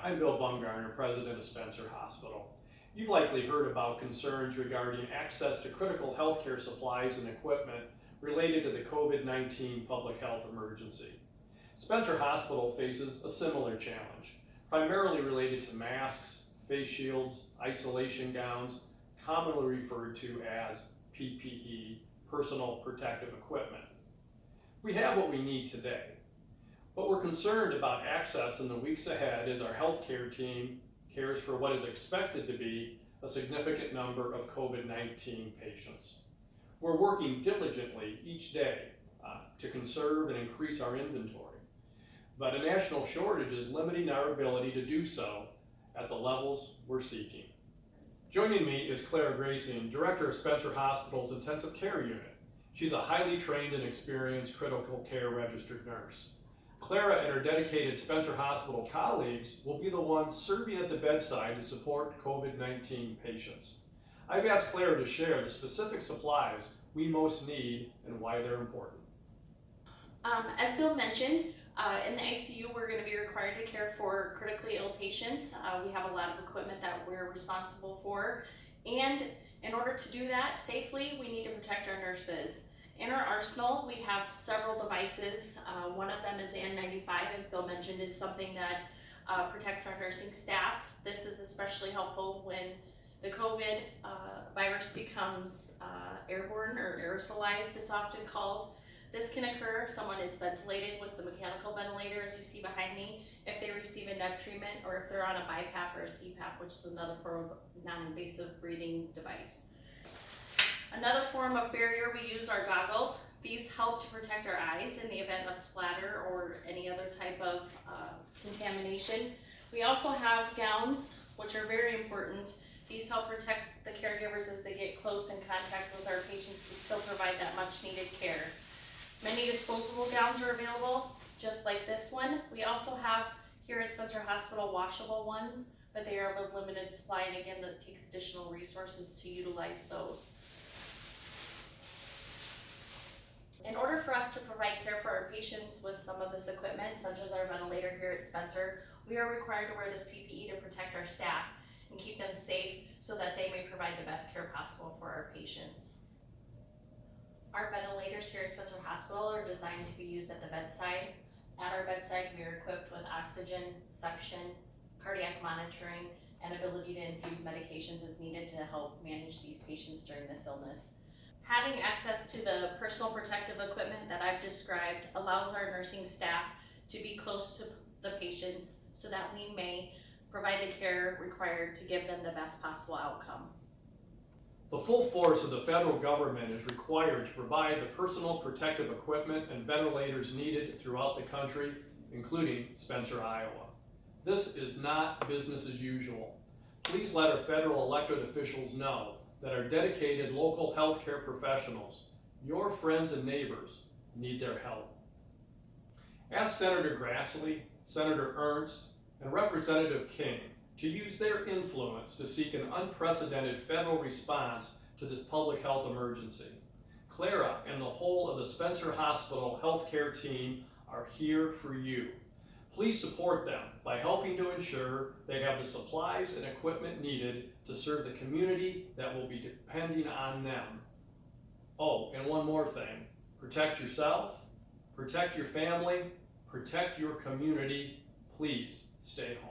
I'm Bill Bumgarner, President of Spencer Hospital. You've likely heard about concerns regarding access to critical healthcare supplies and equipment related to the COVID-19 public health emergency. Spencer Hospital faces a similar challenge, primarily related to masks, face shields, isolation gowns, commonly referred to as PPE, personal protective equipment. We have what we need today, but we're concerned about access in the weeks ahead as our healthcare team cares for what is expected to be a significant number of COVID-19 patients. We're working diligently each day to conserve and increase our inventory, but a national shortage is limiting our ability to do so at the levels we're seeking. Joining me is Clara Gracing, Director of Spencer Hospital's Intensive Care Unit. She's a highly trained and experienced critical care registered nurse. Clara and her dedicated Spencer Hospital colleagues will be the ones serving at the bedside to support COVID-19 patients. I've asked Clara to share the specific supplies we most need and why they're important. As Bill mentioned, in the ICU we're going to be required to care for critically ill patients. We have a lot of equipment that we're responsible for, and in order to do that safely, we need to protect our nurses. In our arsenal, we have several devices. One of them is the N95, as Bill mentioned, is something that protects our nursing staff. This is especially helpful when the COVID virus becomes airborne or aerosolized, it's often called. This can occur if someone is ventilated with the mechanical ventilator, as you see behind me, if they receive a neb treatment, or if they're on a BiPAP or a CPAP, which is another form of non-invasive breathing device. Another form of barrier we use are goggles. These help to protect our eyes in the event of splatter or any other type of contamination. We also have gowns, which are very important. These help protect the caregivers as they get close in contact with our patients to still provide that much needed care. Many disposable gowns are available, just like this one. We also have here at Spencer Hospital washable ones, but they are of a limited supply, and again, that takes additional resources to utilize those. In order for us to provide care for our patients with some of this equipment, such as our ventilator here at Spencer, we are required to wear this PPE to protect our staff and keep them safe so that they may provide the best care possible for our patients. Our ventilators here at Spencer Hospital are designed to be used at the bedside. At our bedside, we are equipped with oxygen, suction, cardiac monitoring, and ability to infuse medications as needed to help manage these patients during this illness. Having access to the personal protective equipment that I've described allows our nursing staff to be close to the patients so that we may provide the care required to give them the best possible outcome. The full force of the federal government is required to provide the personal protective equipment and ventilators needed throughout the country, including Spencer, Iowa. This is not business as usual. Please let our federal elected officials know that our dedicated local healthcare professionals, your friends and neighbors, need their help. Ask Senator Grassley, Senator Ernst, and Representative King to use their influence to seek an unprecedented federal response to this public health emergency. Clara and the whole of the Spencer Hospital healthcare team are here for you. Please support them by helping to ensure they have the supplies and equipment needed to serve the community that will be depending on them. Oh, and one more thing. Protect yourself, protect your family, protect your community. Please stay home.